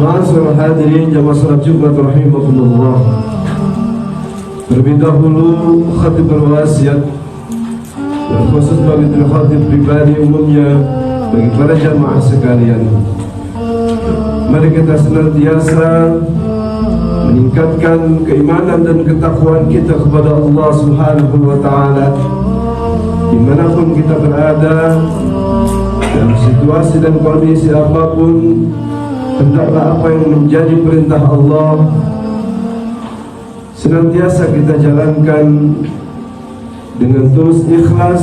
Ma'asyiral hadirin jamaah salat Jumat rahimakumullah. Terlebih dahulu khatib berwasiat dan khusus bagi khatib pribadi umumnya bagi para jamaah sekalian. Mari kita senantiasa meningkatkan keimanan dan ketakwaan kita kepada Allah Subhanahu wa taala dimanapun kita berada, dalam situasi dan kondisi apapun. Hendaklah apa yang menjadi perintah Allah senantiasa kita jalankan dengan tulus ikhlas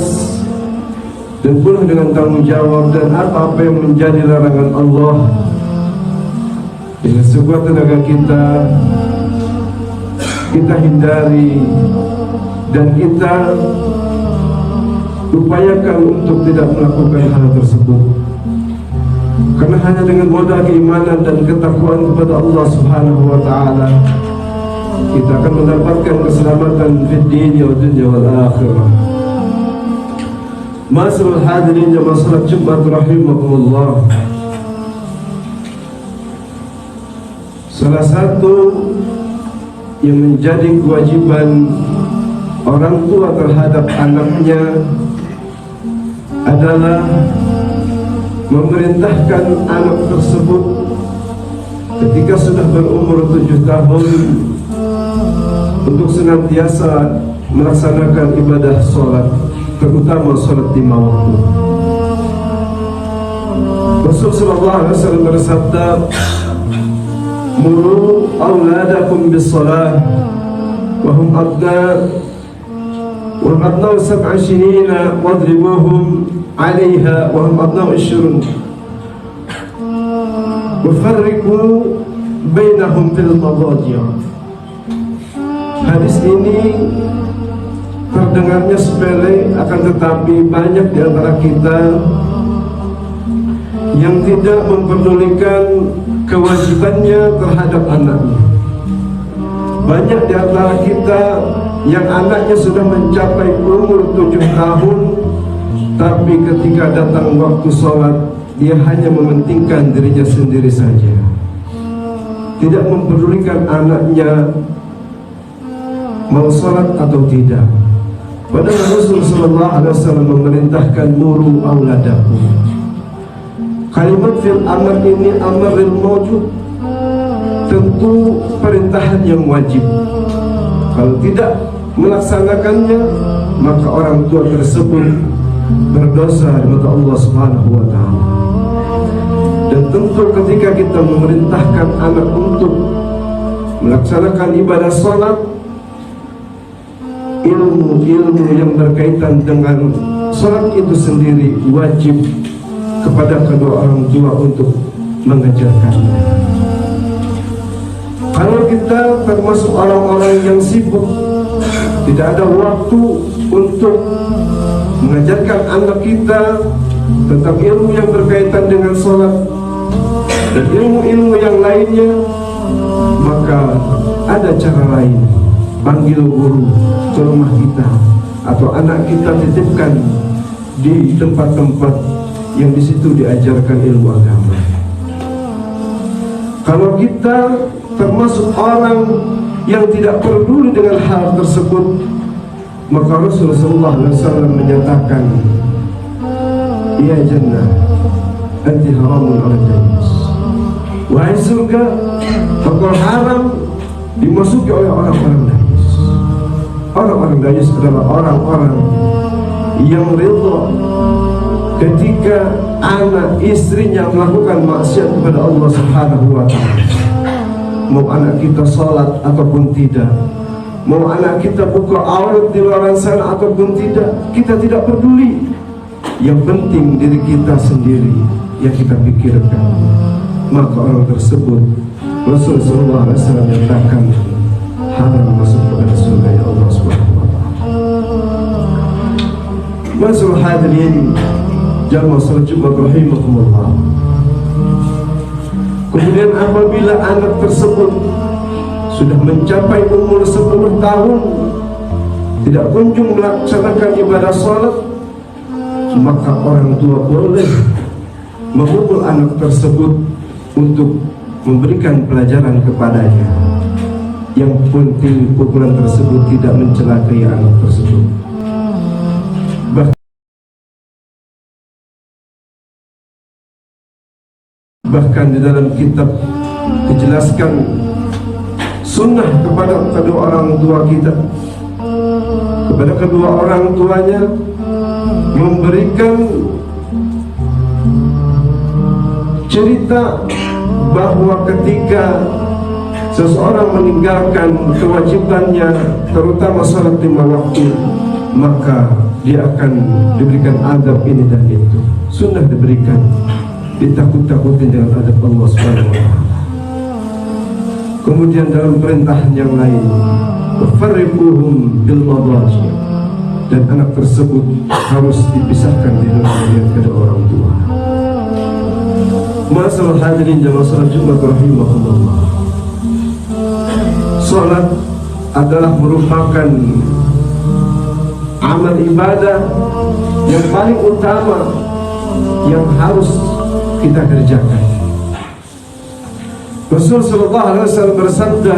dan penuh dengan tanggung jawab, dan apa yang menjadi larangan Allah dengan sekuat tenaga kita hindari dan kita upayakan untuk tidak melakukan hal tersebut. Karena hanya dengan modal keimanan dan ketakwaan kepada Allah Subhanahu wa taala kita akan mendapatkan keselamatan di dunia wa dunia wal akhirah. Ma'asyiral hadirin jamaah salat Jumat rahimakumullah. Salah satu yang menjadi kewajiban orang tua terhadap anaknya adalah memerintahkan anak tersebut ketika sudah berumur 7 tahun untuk senantiasa melaksanakan ibadah sholat, terutama sholat 5 waktu. Rasul sallallahu alaihi wasallam bersabda, "Muru auladakum bis-shalah wa hum abna'u 7 sinina wadribuhum 'alayha wa hum abna'u 20 wa farriqu bainahum fil madaji'." Hadis ini terdengarnya sepele, akan tetapi banyak di antara kita yang tidak memperdulikan kewajibannya terhadap anaknya. Banyak di antara kita yang anaknya sudah mencapai umur 7 tahun, tapi ketika datang waktu sholat dia hanya mementingkan dirinya sendiri saja, tidak memperdulikan anaknya mau sholat atau tidak. Padahal Rasul sallallahu alaihi wasallam memerintahkan muru auladakum. Kalimat fil amr ini amrul mawjud, tentu perintahan yang wajib. Kalau tidak melaksanakannya, maka orang tua tersebut berdosa di mata Allah Subhanahu wa taala. Dan tentu ketika kita memerintahkan anak untuk melaksanakan ibadah salat, ilmu yang berkaitan dengan salat itu sendiri wajib kepada kedua orang tua untuk mengajarkannya. Kalau kita termasuk orang-orang yang sibuk, tidak ada waktu untuk mengajarkan anak kita tentang ilmu yang berkaitan dengan sholat dan ilmu-ilmu yang lainnya, maka ada cara lain. Panggil guru ke rumah kita, atau anak kita titipkan di tempat-tempat yang di situ diajarkan ilmu agama. Kalau kita termasuk orang yang tidak peduli dengan hal tersebut, maka Rasulullah SAW menyatakan, "Ya jannah, anti haramun ala jannah." Wahai surga, engkau haram dimasuki oleh orang-orang dayus. Orang-orang dayus adalah orang-orang yang ridha ketika anak istrinya melakukan maksiat kepada Allah Subhanahu wa taala. Mau anak kita sholat ataupun tidak, mau anak kita buka aurat di luar sana ataupun tidak, kita tidak peduli. Yang penting diri kita sendiri yang kita pikirkan. Maka orang tersebut Rasulullah SAW menyatakan haram masuk kepada surga ya Allah Subhanahu wa taala. Ma'asyiral hadirin jamaah salat Jumat rahimakumullah. Kemudian apabila anak tersebut sudah mencapai umur 10 tahun tidak kunjung melaksanakan ibadah salat, maka orang tua boleh memukul anak tersebut untuk memberikan pelajaran kepadanya. Yang penting pukulan tersebut tidak mencelakai anak tersebut. Bahkan di dalam kitab dijelaskan sunnah kepada kedua orang tua kita, kepada kedua orang tuanya, memberikan cerita bahwa ketika seseorang meninggalkan kewajibannya, terutama salat 5 waktu, maka dia akan diberikan adab ini dan itu. Sunnah diberikan, ditakut-takutin dengan adab Allah Subhanahu wa ta'ala. Kemudian dalam perintah yang lain, farriquhum bil madaji, dan anak tersebut harus dipisahkan di dalam kedua orang tua. Masalah hadirin jamaah salat Jumat rahimahullah. Salat adalah merupakan amal ibadah yang paling utama yang harus kita kerjakan. Rasul sallallahu alaihi wasallam bersabda,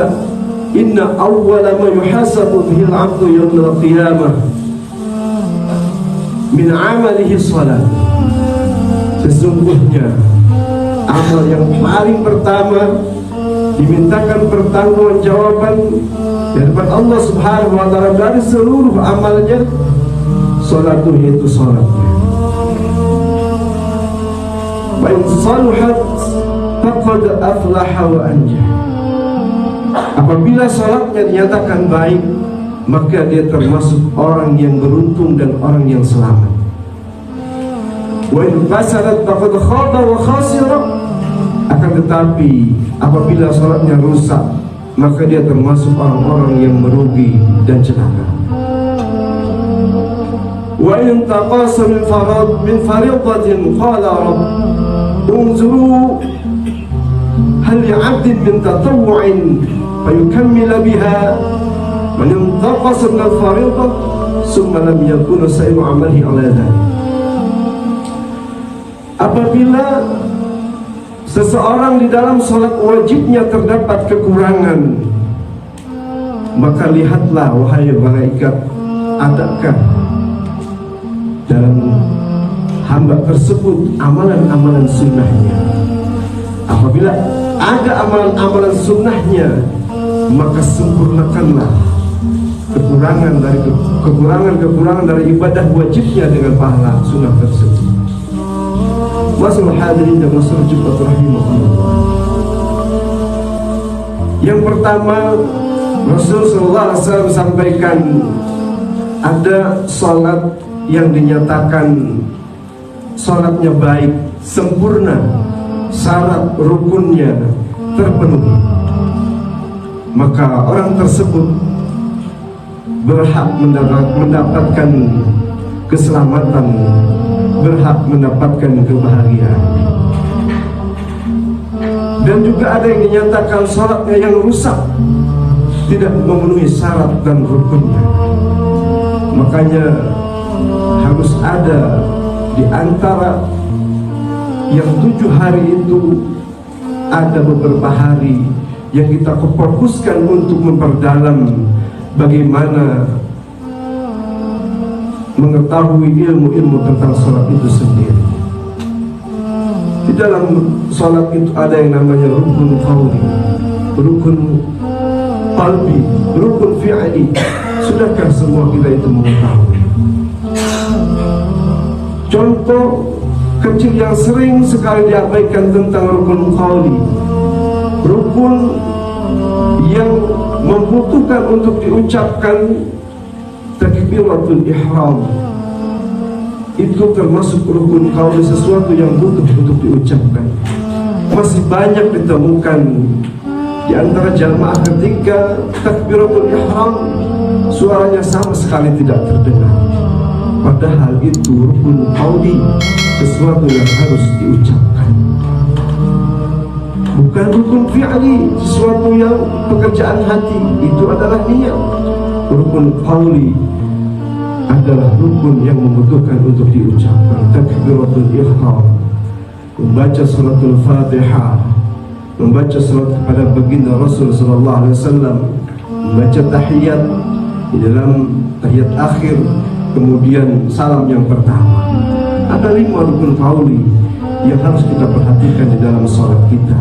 "Inna awwala ma yuhasabu bihi al-'abdu yawm al-qiyamah min 'amalihi shalat." Sesungguhnya amal yang paling pertama dimintakan pertanggungjawaban di hadapan Allah Subhanahu wa ta'ala dari seluruh amalnya, salatu, yaitu salatnya. Wa in saluhat faqad aflaha wa anjah. Apabila salatnya dinyatakan baik, maka dia termasuk orang yang beruntung dan orang yang selamat. Wa in fasadat faqad khaba wa khasira. Akan tetapi apabila salatnya rusak, maka dia termasuk orang-orang yang merugi dan celaka. Wa in taqasa min faridatin qala rabb unzuru hal li'abdin min tatawwu'in fayukammila biha man intaqasa min al-faridah summa lam yakun sa'iru amalihi ala dhalik. Apabila seseorang di dalam salat wajibnya terdapat kekurangan, maka lihatlah wahai malaikat, adakah dalam hamba tersebut amalan-amalan sunnahnya. Apabila ada amalan-amalan sunnahnya, maka sempurnakanlah kekurangan dari ibadah wajibnya dengan pahala sunnah tersebut. Masalah hadirin dan masalah Jumat rahimahullah. Yang pertama, Rasul sallallahu alaihi wasallam sampaikan ada salat yang dinyatakan salatnya baik, sempurna, syarat rukunnya terpenuhi, maka orang tersebut berhak mendapatkan keselamatan, berhak mendapatkan kebahagiaan. Dan juga ada yang dinyatakan salatnya yang rusak, tidak memenuhi syarat dan rukunnya, makanya harus ada di antara yang 7 hari itu, ada beberapa hari yang kita fokuskan untuk memperdalam bagaimana mengetahui ilmu-ilmu tentang sholat itu sendiri. Di dalam sholat itu ada yang namanya rukun qawli, rukun qalbi, rukun fi'li. Sudahkah semua kita itu mengetahui? Contoh kecil yang sering sekali diabaikan tentang rukun qawli, rukun yang membutuhkan untuk diucapkan takbiratul ihram, itu termasuk rukun qawli, sesuatu yang butuh untuk diucapkan. Masih banyak ditemukan di antara jamaah ketika takbiratul ihram suaranya sama sekali tidak terdengar, padahal itu rukun qawli, sesuatu yang harus diucapkan. Bukan rukun fi'li, sesuatu yang pekerjaan hati, itu adalah niat. Rukun qawli adalah rukun yang membutuhkan untuk diucapkan. Takbiratul ihram, membaca suratul Fatihah, membaca salat kepada baginda Rasul sallallahu alaihi wasallam, membaca tahiyat di dalam tahiyat akhir, kemudian salam yang pertama. Ada 5 rukun qauli yang harus kita perhatikan di dalam salat kita,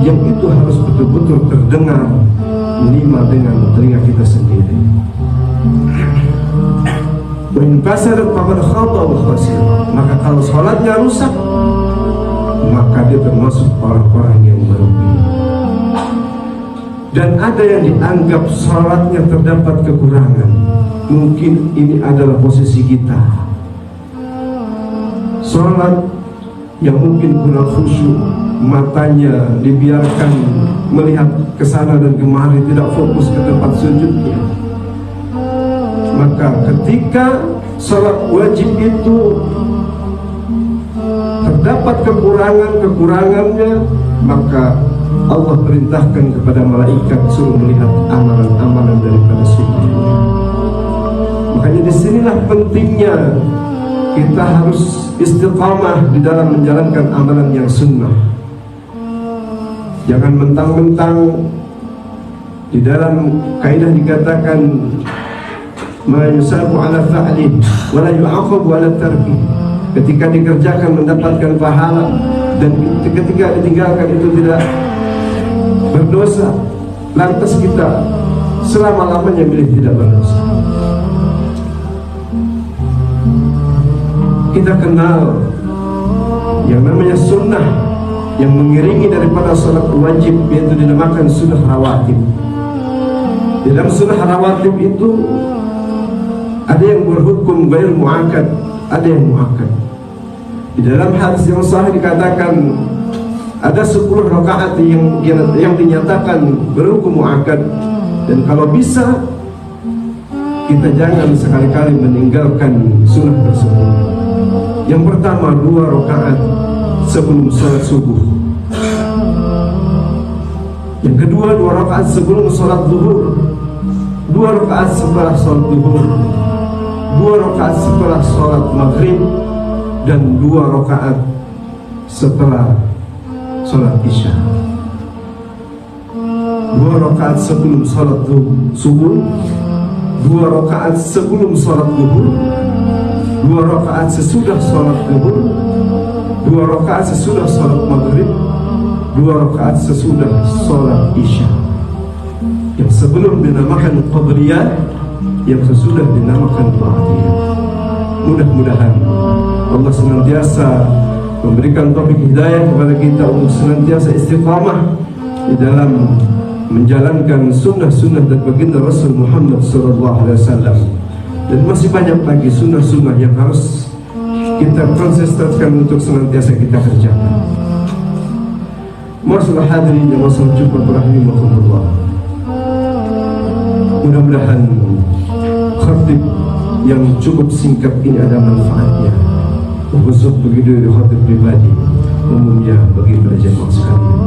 yang itu harus betul-betul terdengar minimal dengan telinga kita sendiri. Wa in fasadat faqad khaba wa khasir. Maka kalau salatnya rusak, maka dia termasuk orang-orang yang merugi. Dan ada yang dianggap salatnya terdapat kekurangan. Mungkin ini adalah posisi kita. Salat yang mungkin kurang khusyuk, matanya dibiarkan melihat ke sana dan kemari, tidak fokus ke tempat sujudnya. Maka ketika salat wajib itu terdapat kekurangannya, maka Allah perintahkan kepada malaikat suruh melihat amalan-amalan daripada sujudnya. Makanya disinilah pentingnya kita harus istiqamah di dalam menjalankan amalan yang sunnah. Jangan mentang-mentang di dalam kaidah dikatakan ma yusabu ala fa'li wa la yu'aqabu ala tarki. Ketika dikerjakan mendapatkan pahala, dan ketika ditinggalkan itu tidak berdosa. Lantas kita selama-lamanya milih tidak berdosa. Kita kenal yang namanya sunnah yang mengiringi daripada salat wajib, yaitu dinamakan sunnah rawatib. Di dalam sunnah rawatib itu ada yang berhukum ghair muakkad, ada yang muakkad. Di dalam hadis yang sahih dikatakan ada 10 rakaat yang dinyatakan berhukum muakkad, dan kalau bisa kita jangan sekali-kali meninggalkan sunnah tersebut. Yang pertama 2 rakaat sebelum salat subuh. Yang kedua 2 rakaat sebelum salat zuhur, 2 rakaat setelah salat zuhur, 2 rakaat setelah salat maghrib, dan 2 rakaat setelah salat isya. 2 rakaat sebelum salat subuh, 2 rakaat sebelum salat zuhur, 2 rakaat sesudah salat zuhur, 2 rakaat sesudah salat maghrib, 2 rakaat sesudah salat isya. Yang sebelum dinamakan qabliyah, yang sesudah dinamakan ba'diyah. Mudah-mudahan Allah senantiasa memberikan taufik hidayah kepada kita untuk senantiasa istiqamah di dalam menjalankan sunnah-sunnah dan baginda Rasul Muhammad SAW. Dan masih banyak lagi sunnah-sunnah yang harus kita konsistenkan untuk senantiasa kita kerjakan. Masalah hadirin yang masalah cukup rahimahumullah. Mudah-mudahan khatib yang cukup singkat ini ada manfaatnya, khusus begitu di khatib pribadi, umumnya bagi para jemaah sekalian.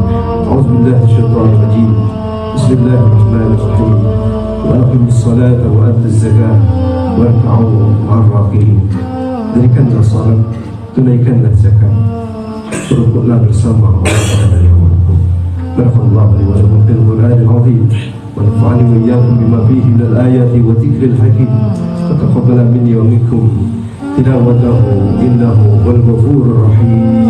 A'udzubillahi minasyaitonir rajim. Bismillahirrahmanirrahim. Wa aqimis salata wa atuz zakah warka'u ma'ar raki'in. Dirikanlah salat, tunaikanlah zakat, rukuklah bersama orang-orang yang mampu. Barakallahu li wa lakum fil Qur'anil 'azim. ونفعني وإياكم بما فيه من الآيات وذكر الحكيم وتقبل مني ومنكم تلاوته إنه هو الغفور الرحيم.